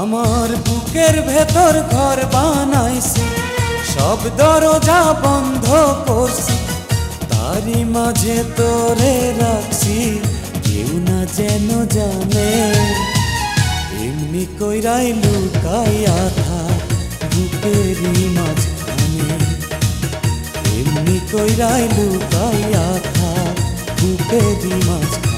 আমার বুকের ভেতর ঘর বানাইছি, সব দরজা বন্ধ করছি, তারই মাঝে তোরে রাখছি, কেউ না যেন জানে। এমনি কইরাই লুকাইয়া থাক বুকেরই মাঝখানে, এমনি কইরাই লুকাইয়া থাক বুকেরই মাঝখানে।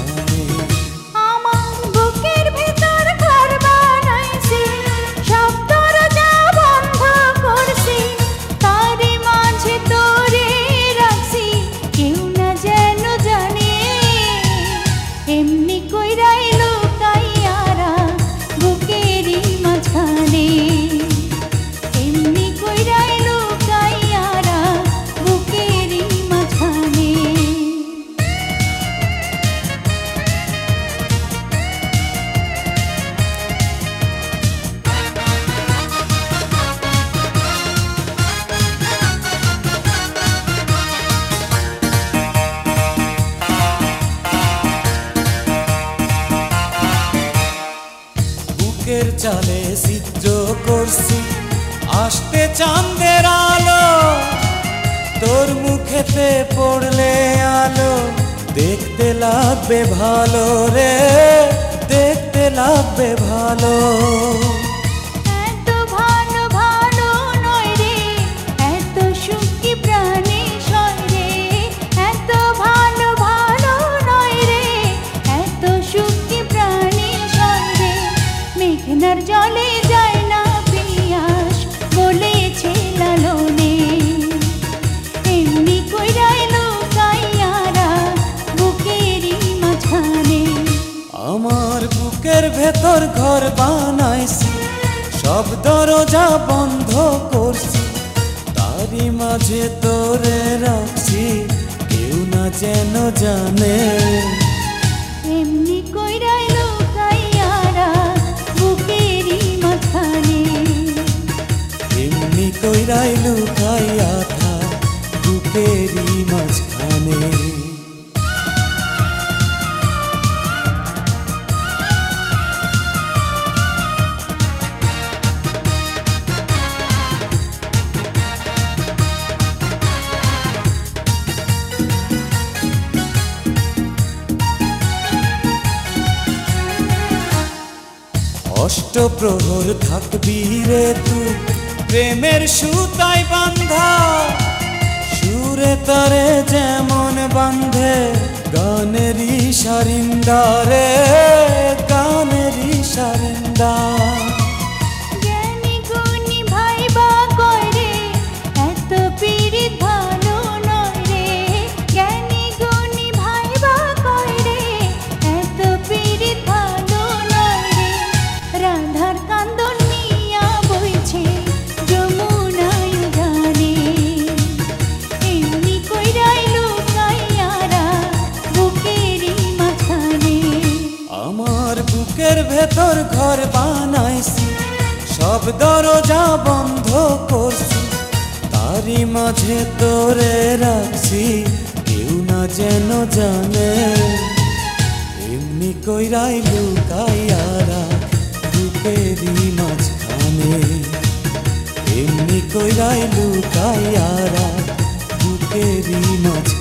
বুকের চালে চিত্র করছি, আসতে চাঁদের আলো, তোর মুখেতে পড়লে আলো, দেখতে লাগবে ভালো রে, দেখতে লাগবে ভালো। জলে যায় না পিয়াস বলেছে লালনে, এমনি কইরাই লুকাইয়ারা বুকেরই মাঝখানে। আমার বুকের ভেতর ঘর বানাইছি, সব দরজা বন্ধ করছি, তারই মাঝে তোরে রাখছি, কেউ না যেন জানে। এমনি কইরাই এমনি কইরাই লুকাইয়া থাক বুকেরই মাঝখানে। অষ্টপ্রহর থাকবি রে তুই প্রেমের সুতায় বান্ধা, সুরে তারে যেমন বান্ধে গানেরই সারিন্দা রে, গানেরই সারিন্দা। বুকের ভেতর ঘর বানাইছি, সব দরজা বন্ধ করছি, তারই মাঝে তোরে রাখছি, কেউ না যেন জানে। এমনি কইরাই লুকাইয়ারা বুকেরই মাঝখানে, এমনি কইরাই লুকাইয়ারা বুকেরই মাঝখানে।